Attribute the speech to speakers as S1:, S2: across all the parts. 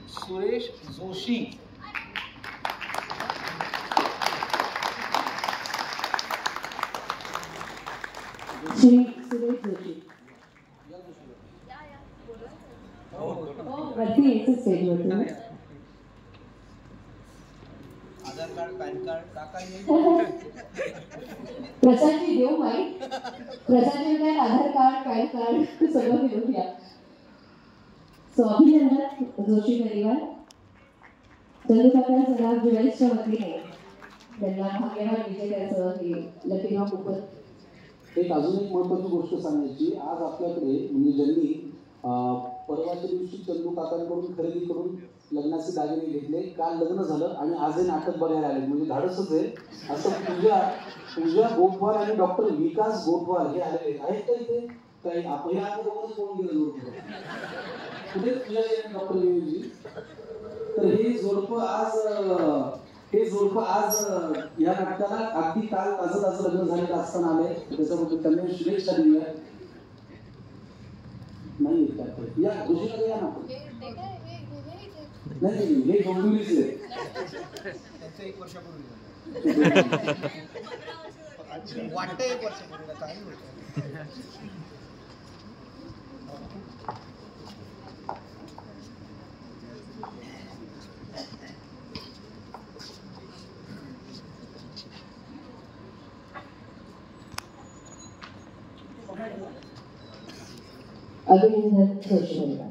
S1: सुरेश जोशी,
S2: श्री सुरेश जोशी वरती यायचं स्टेजवरती.
S1: आधार कार्ड, पॅन कार्ड काका
S2: प्रसादजी देऊ माहीत, प्रसादजी आधार कार्ड, पॅन कार्ड सगळं घेऊन या. सो अभिनंदन जोशी परिवार. चंदूकाका जरा ज्वेल्सच्या वतीने त्यांना भाग्यवान विजेत्याचं हे लकीराव कुपर.
S3: एक अजून एक महत्त्वाची गोष्ट सांगायची. आज आपल्याकडे म्हणजे ज्यांनी परवाच्या दिवशी चंदू काकांकडून खरेदी करून लग्नाचे दागिने घेतले, काल लग्न झालं आणि आज हे नाटक बघायला आले, म्हणजे धाडसच आहे. असं पूजा गोठवाल आणि डॉक्टर विकास गोठवाल हे आलेले आहेत का इथे? काही आपण आपण कोण गेलं कुठे पूजा डॉक्टर विवेकजी. तर हे जोडपं आज या नाटकाला अगदी काल ताजं लग्न झालेलं असताना आले. त्याच्याबद्दल त्यांनी शुभेच्छा दिल्या. नाही या गोष्टीला या ना नाही हे डोंबिवलीच आहे.
S1: त्यांचं 1 वर्षापूर्वी वाटतं 1 वर्षापूर्वी काही
S2: अभिनंदन जोशी परिवार.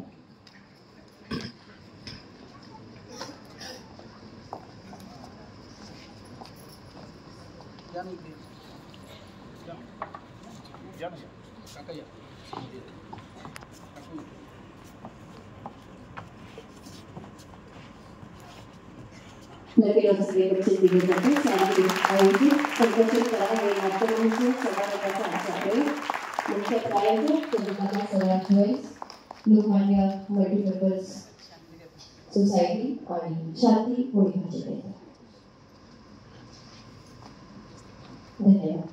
S2: लकीराव सगळे बच्चे दिले जाते. आयोजित संघर्षित करावे नाट्यमंच सभागृहाचा आचार्य मुख्य प्रायोजक चंद्रकाका सराफ ज्वेल्स, लोकमान्य मल्टीपर्पज सोसायटी आणि शांती होळी भाजी. धन्यवाद.